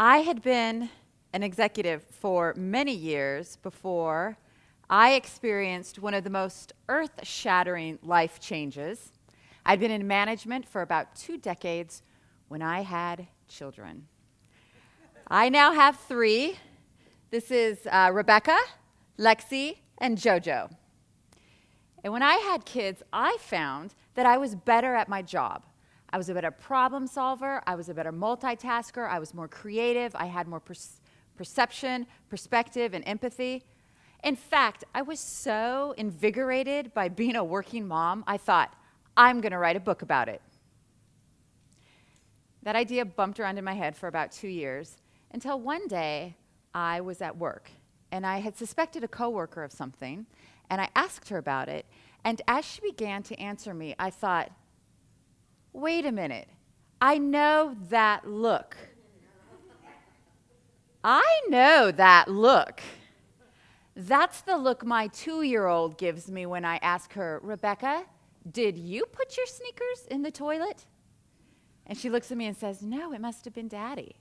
I had been an executive for many years before I experienced one of the most earth-shattering life changes. I'd been in management for about 2 decades when I had children. I now have 3. This is Rebecca, Lexi, and JoJo. And when I had kids, I found that I was better at my job. I was a better problem solver. I was a better multitasker. I was more creative. I had more perception, perspective, and empathy. In fact, I was so invigorated by being a working mom, I thought, I'm going to write a book about it. That idea bumped around in my head for about 2 years until one day I was at work and I had suspected a coworker of something and I asked her about it. And as she began to answer me, I thought, wait a minute, I know that look. I know that look. That's the look my 2-year-old gives me when I ask her, Rebecca, did you put your sneakers in the toilet? And she looks at me and says, no, it must have been Daddy.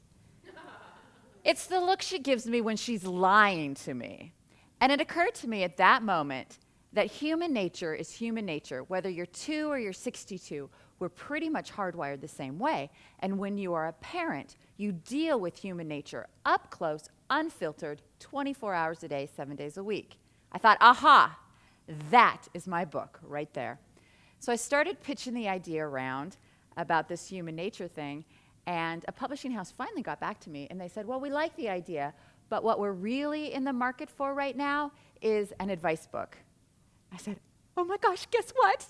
It's the look she gives me when she's lying to me. And it occurred to me at that moment that human nature is human nature. Whether you're 2 or you're 62, we're pretty much hardwired the same way. And when you are a parent, you deal with human nature up close, unfiltered, 24 hours a day, 7 days a week. I thought, aha, that is my book right there. So I started pitching the idea around about this human nature thing, and a publishing house finally got back to me, and they said, well, we like the idea, but what we're really in the market for right now is an advice book. I said, oh my gosh, guess what?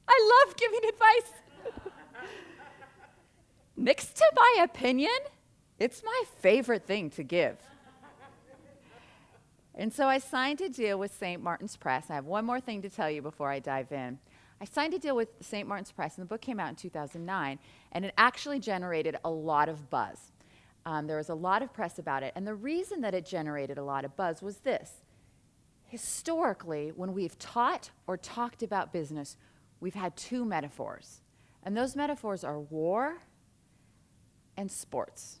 I love giving advice. Next to my opinion, it's my favorite thing to give. And so I signed a deal with St. Martin's Press. I have one more thing to tell you before I dive in. I signed a deal with St. Martin's Press, and the book came out in 2009, and it actually generated a lot of buzz. There was a lot of press about it, and the reason that it generated a lot of buzz was this. Historically, when we've taught or talked about business, we've had 2 metaphors, and those metaphors are war and sports.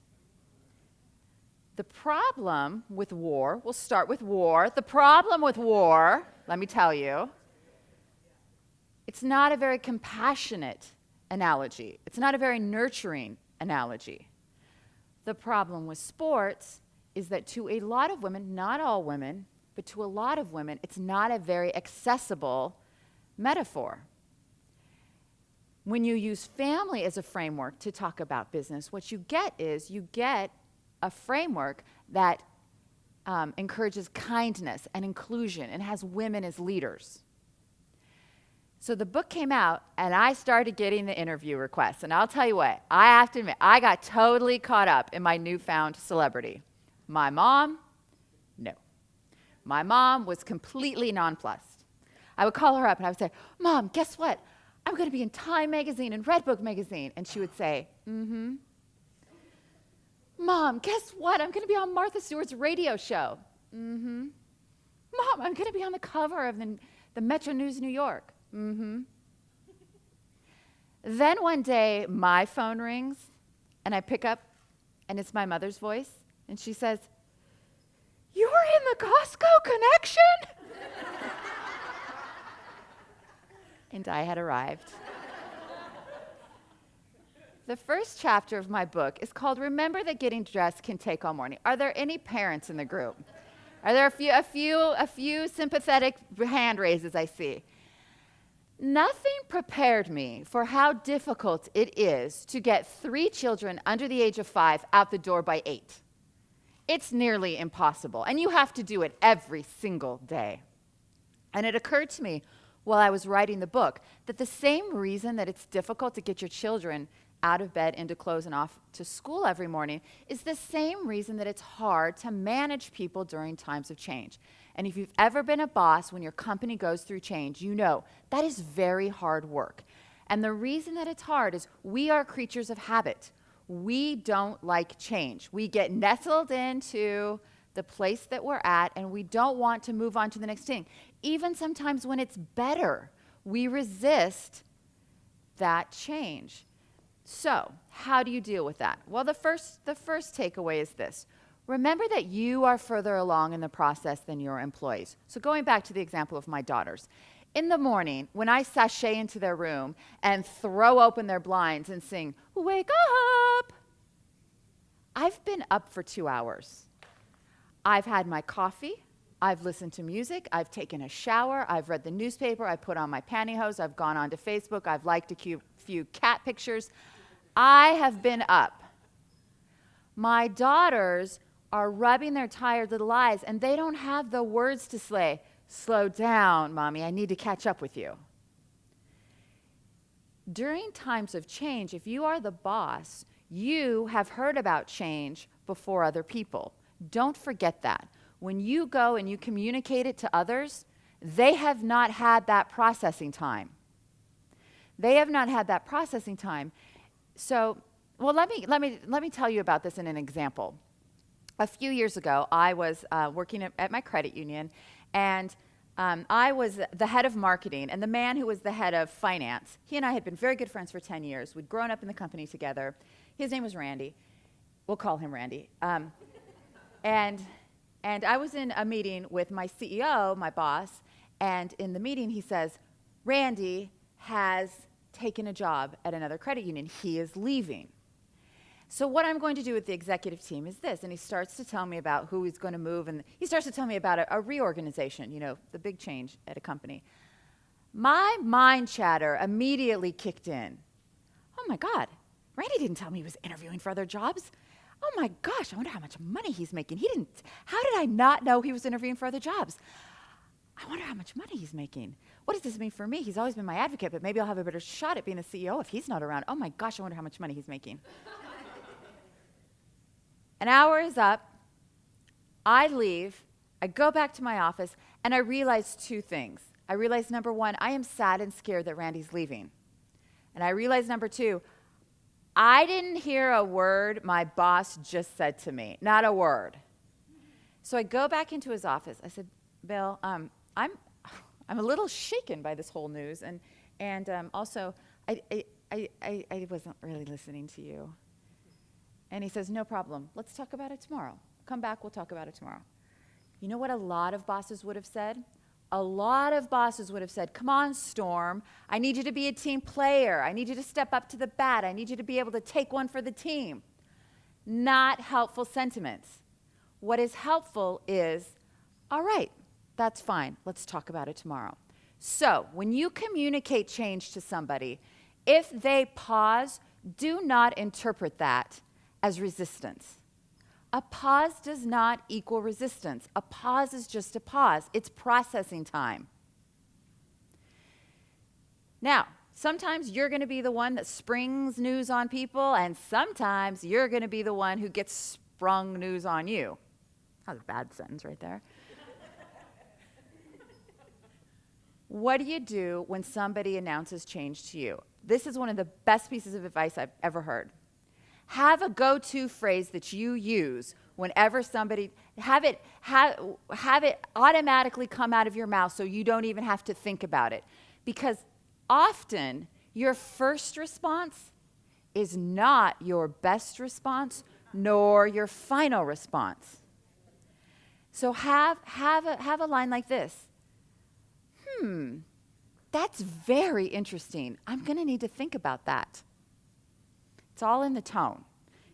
The problem with war, we'll start with war. The problem with war, let me tell you, it's not a very compassionate analogy. It's not a very nurturing analogy. The problem with sports is that to a lot of women, not all women, but to a lot of women, it's not a very accessible metaphor. When you use family as a framework to talk about business, what you get is you get a framework that encourages kindness and inclusion and has women as leaders. So the book came out, and I started getting the interview requests. And I'll tell you what, I have to admit, I got totally caught up in my newfound celebrity. My mom, no. My mom was completely nonplussed. I would call her up, and I would say, Mom, guess what? I'm going to be in Time magazine and Redbook magazine. And she would say, mm-hmm. Mom, guess what? I'm going to be on Martha Stewart's radio show. Mm-hmm. Mom, I'm going to be on the cover of the Metro News New York. Mm-hmm. Then one day, my phone rings, and I pick up, and it's my mother's voice, and she says, you're in the Costco Connection? And I had arrived. The first chapter of my book is called Remember That Getting Dressed Can Take All Morning. Are there any parents in the group? Are there a few sympathetic hand raises I see? Nothing prepared me for how difficult it is to get 3 children under the age of 5 out the door by 8. It's nearly impossible, and you have to do it every single day. And it occurred to me while I was writing the book that the same reason that it's difficult to get your children out of bed, into clothes, and off to school every morning is the same reason that it's hard to manage people during times of change. And if you've ever been a boss when your company goes through change, you know that is very hard work. And the reason that it's hard is we are creatures of habit. We don't like change. We get nestled into the place that we're at, and we don't want to move on to the next thing. Even sometimes when it's better, we resist that change. So, how do you deal with that? Well, the first takeaway is this. Remember that you are further along in the process than your employees. So going back to the example of my daughters. In the morning, when I sashay into their room and throw open their blinds and sing, "Wake up," I've been up for 2 hours. I've had my coffee. I've listened to music. I've taken a shower. I've read the newspaper. I've put on my pantyhose. I've gone onto Facebook. I've liked a few cat pictures. I have been up. My daughters are rubbing their tired little eyes, and they don't have the words to say, "Slow down, Mommy, I need to catch up with you." During times of change, if you are the boss, you have heard about change before other people. Don't forget that. When you go and you communicate it to others, they have not had that processing time. They have not had that processing time. So, well, let me tell you about this in an example. A few years ago, I was working at my credit union, and I was the head of marketing, and the man who was the head of finance, he and I had been very good friends for 10 years. We'd grown up in the company together. His name was Randy. We'll call him Randy. And I was in a meeting with my CEO, my boss, and in the meeting he says, "Randy has taken a job at another credit union. He is leaving. So what I'm going to do with the executive team is this," and he starts to tell me about who he's going to move, and he starts to tell me about a reorganization, the big change at a company. My mind chatter immediately kicked in. Oh my God, Randy didn't tell me he was interviewing for other jobs. Oh my gosh, I wonder how much money he's making. How did I not know he was interviewing for other jobs? I wonder how much money he's making. What does this mean for me? He's always been my advocate, but maybe I'll have a better shot at being a CEO if he's not around. Oh my gosh, I wonder how much money he's making. An hour is up, I leave, I go back to my office, and I realize two things. I realize, number one, I am sad and scared that Randy's leaving. And I realize, number two, I didn't hear a word my boss just said to me, not a word. So I go back into his office. I said, "Bill, I'm a little shaken by this whole news, and also I wasn't really listening to you." And he says, "No problem. Let's talk about it tomorrow. Come back, we'll talk about it tomorrow." You know what a lot of bosses would have said? A lot of bosses would have said, "Come on, Storm. I need you to be a team player. I need you to step up to the bat. I need you to be able to take one for the team." Not helpful sentiments. What is helpful is, "All right, that's fine. Let's talk about it tomorrow." So when you communicate change to somebody, if they pause, do not interpret that as resistance. A pause does not equal resistance. A pause is just a pause. It's processing time. Now, sometimes you're going to be the one that springs news on people, and sometimes you're going to be the one who gets sprung news on you. That was a bad sentence right there. What do you do when somebody announces change to you? This is one of the best pieces of advice I've ever heard. Have a go-to phrase that you use whenever somebody, have it automatically come out of your mouth so you don't even have to think about it. Because often your first response is not your best response nor your final response. So have a line like this. That's very interesting. I'm going to need to think about that. It's all in the tone.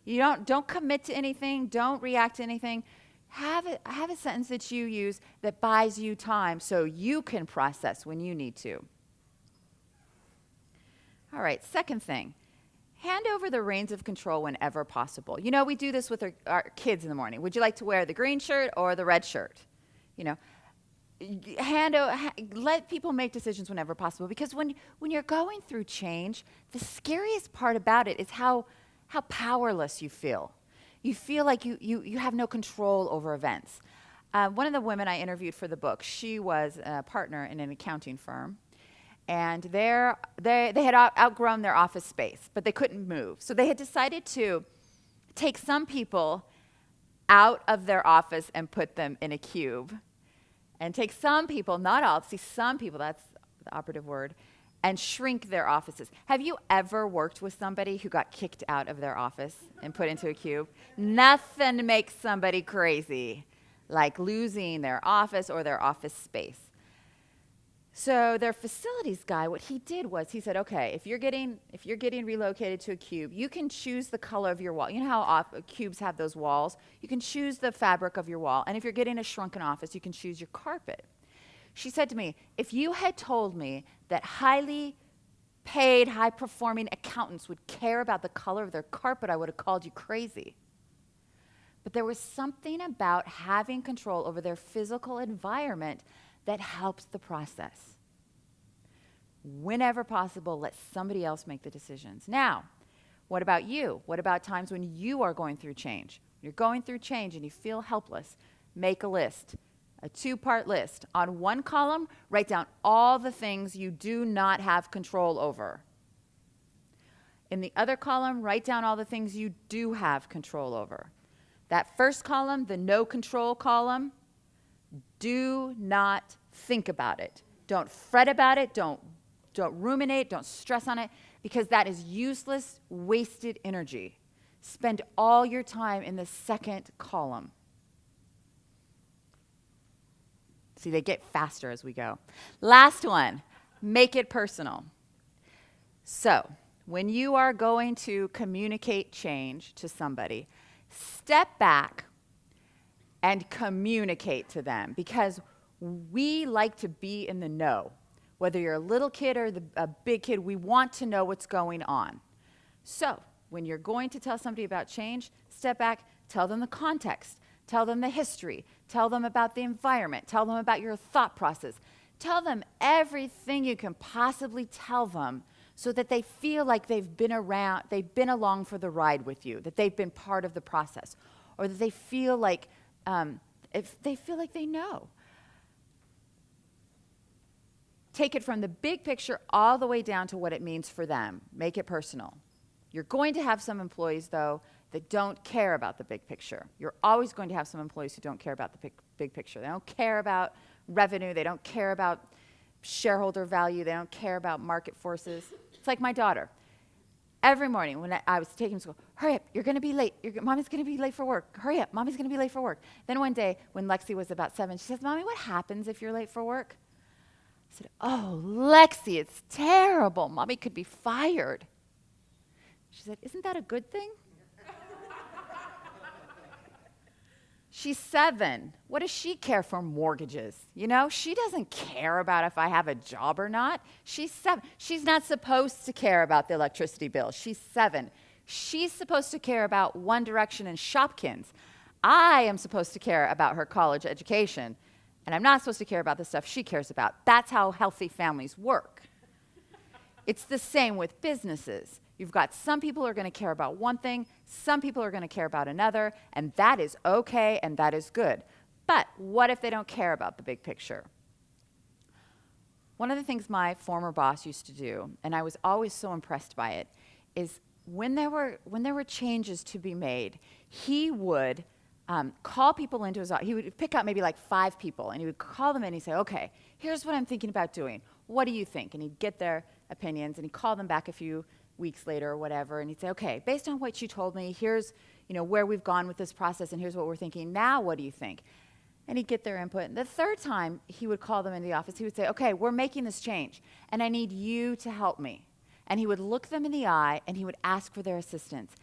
You don't commit to anything. Don't react to anything. Have a sentence that you use that buys you time so you can process when you need to. All right, second thing. Hand over the reins of control whenever possible. We do this with our kids in the morning. Would you like to wear the green shirt or the red shirt? Let people make decisions whenever possible, because when you're going through change, the scariest part about it is how powerless you feel. You feel like you have no control over events. One of the women I interviewed for the book, she was a partner in an accounting firm, and they had outgrown their office space, but they couldn't move. So they had decided to take some people out of their office and put them in a cube. And take some people, not all, some people, that's the operative word, and shrink their offices. Have you ever worked with somebody who got kicked out of their office and put into a cube? Nothing makes somebody crazy like losing their office or their office space. So their facilities guy, what he did was he said, okay, if you're getting relocated to a cube, you can choose the color of your wall. You know how cubes have those walls? You can choose the fabric of your wall. And if you're getting a shrunken office, you can choose your carpet. She said to me, if you had told me that highly paid, high-performing accountants would care about the color of their carpet, I would have called you crazy. But there was something about having control over their physical environment that helps the process. Whenever possible, let somebody else make the decisions. Now, what about you? What about times when you are going through change? You're going through change and you feel helpless. Make a list. A 2-part list. On one column, write down all the things you do not have control over. In the other column, write down all the things you do have control over. That first column, the no control column, do not think about it. Don't fret about it. Don't ruminate. Don't stress on it, because that is useless, wasted energy. Spend all your time in the second column. See, they get faster as we go. Last one, make it personal. So, when you are going to communicate change to somebody, step back and communicate to them, because we like to be in the know. Whether you're a little kid or a big kid, we want to know what's going on. So, when you're going to tell somebody about change, step back, tell them the context. Tell them the history. Tell them about the environment. Tell them about your thought process. Tell them everything you can possibly tell them so that they feel like they've been along for the ride with you, that they've been part of the process, or that they feel like they know. Take it from the big picture all the way down to what it means for them. Make it personal. You're going to have some employees, though, that don't care about the big picture. You're always going to have some employees who don't care about the big picture. They don't care about revenue. They don't care about shareholder value. They don't care about market forces. It's like my daughter. Every morning when I was taking her to school, hurry up, you're going to be late. Mommy's going to be late for work. Hurry up, Mommy's going to be late for work. Then one day when Lexi was about 7, she says, Mommy, what happens if you're late for work? I said, oh, Lexi, it's terrible. Mommy could be fired. She said, isn't that a good thing? She's 7. What does she care for mortgages? You know, she doesn't care about if I have a job or not. She's 7. She's not supposed to care about the electricity bill. She's 7. She's supposed to care about One Direction and Shopkins. I am supposed to care about her college education, and I'm not supposed to care about the stuff she cares about. That's how healthy families work. It's the same with businesses. You've got some people who are going to care about one thing, some people are going to care about another, and that is okay and that is good. But what if they don't care about the big picture? One of the things my former boss used to do, and I was always so impressed by it, is when there were changes to be made, he would call people into his office. He would pick out maybe like 5 people, and he would call them in and he'd say, okay, here's what I'm thinking about doing. What do you think? And he'd get their opinions, and he'd call them back a few weeks later or whatever, and he'd say, okay, based on what you told me, here's where we've gone with this process, and here's what we're thinking. Now what do you think? And he'd get their input. And the third time he would call them into the office, he would say, okay, we're making this change, and I need you to help me. And he would look them in the eye, and he would ask for their assistance.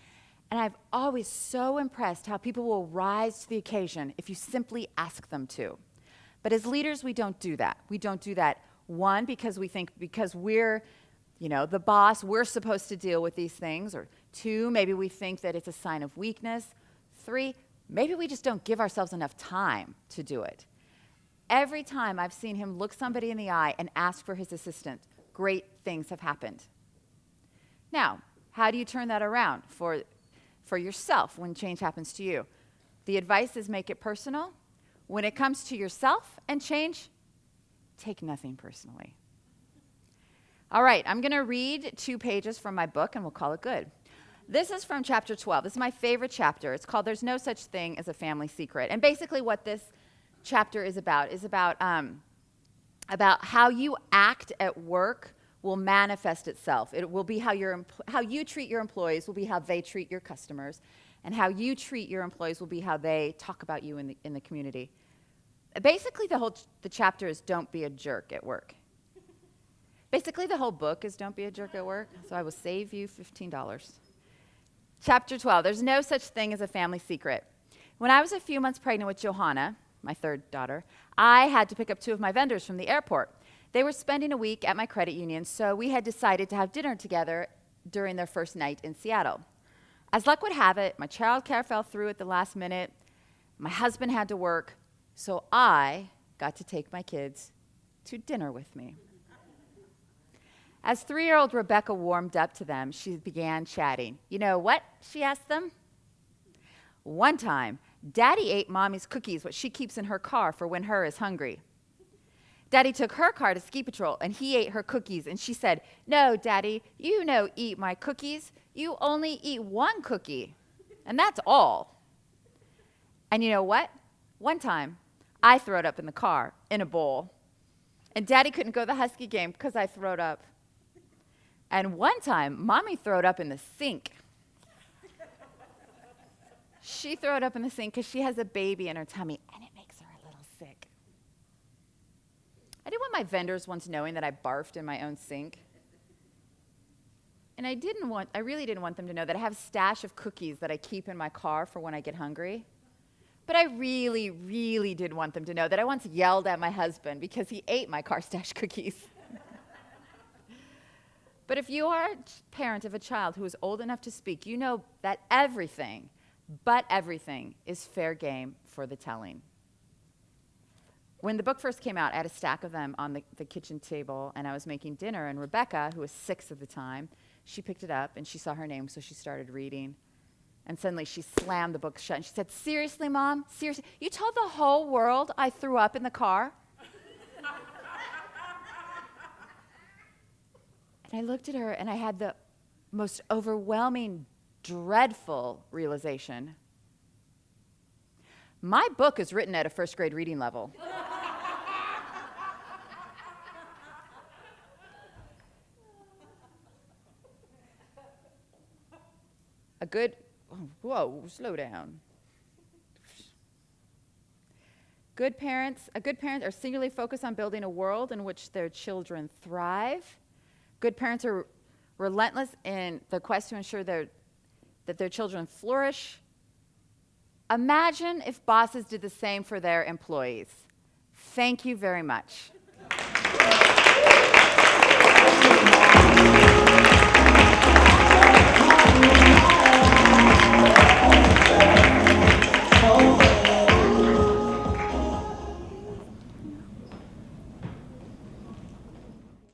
And I've always so impressed how people will rise to the occasion if you simply ask them to. But as leaders, we don't do that. We don't do that, one, because we think because we're the boss, we're supposed to deal with these things. Or 2, maybe we think that it's a sign of weakness. 3, maybe we just don't give ourselves enough time to do it. Every time I've seen him look somebody in the eye and ask for his assistance, great things have happened. Now, how do you turn that around for yourself when change happens to you? The advice is make it personal. When it comes to yourself and change, take nothing personally. All right, I'm going to read 2 pages from my book, and we'll call it good. This is from chapter 12. This is my favorite chapter. It's called There's No Such Thing as a Family Secret. And basically what this chapter is about how you act at work will manifest itself. It will be how you treat your employees will be how they treat your customers, and how you treat your employees will be how they talk about you in the community. Basically, the chapter is don't be a jerk at work. Basically, the whole book is don't be a jerk at work, so I will save you $15. Chapter 12, there's no such thing as a family secret. When I was a few months pregnant with Johanna, my third daughter, I had to pick up 2 of my vendors from the airport. They were spending a week at my credit union, so we had decided to have dinner together during their first night in Seattle. As luck would have it, my childcare fell through at the last minute. My husband had to work, so I got to take my kids to dinner with me. As 3-year-old Rebecca warmed up to them, she began chatting. You know what? She asked them. One time, Daddy ate Mommy's cookies, what she keeps in her car for when her is hungry. Daddy took her car to ski patrol, and he ate her cookies, and she said, "No, Daddy, you no eat my cookies. You only eat 1 cookie, and that's all." And you know what? One time, I throwed up in the car, in a bowl, and Daddy couldn't go to the Husky game because I throwed up. And one time, Mommy throwed up in the sink. She throwed up in the sink because she has a baby in her tummy, and it makes her a little sick. I didn't want my vendors once knowing that I barfed in my own sink. And I really didn't want them to know that I have a stash of cookies that I keep in my car for when I get hungry. But I really, really did want them to know that I once yelled at my husband because he ate my car stash cookies. But if you are a parent of a child who is old enough to speak, you know that everything, but everything, is fair game for the telling. When the book first came out, I had a stack of them on the kitchen table, and I was making dinner, and Rebecca, who was 6 at the time, she picked it up, and she saw her name, so she started reading. And suddenly she slammed the book shut, and she said, "Seriously, Mom? Seriously? You told the whole world I threw up in the car?" And I looked at her, and I had the most overwhelming, dreadful realization. My book is written at a first grade reading level. Whoa, slow down. A good parents are singularly focused on building a world in which their children thrive. Good parents are relentless in the quest to ensure that their children flourish. Imagine if bosses did the same for their employees. Thank you very much.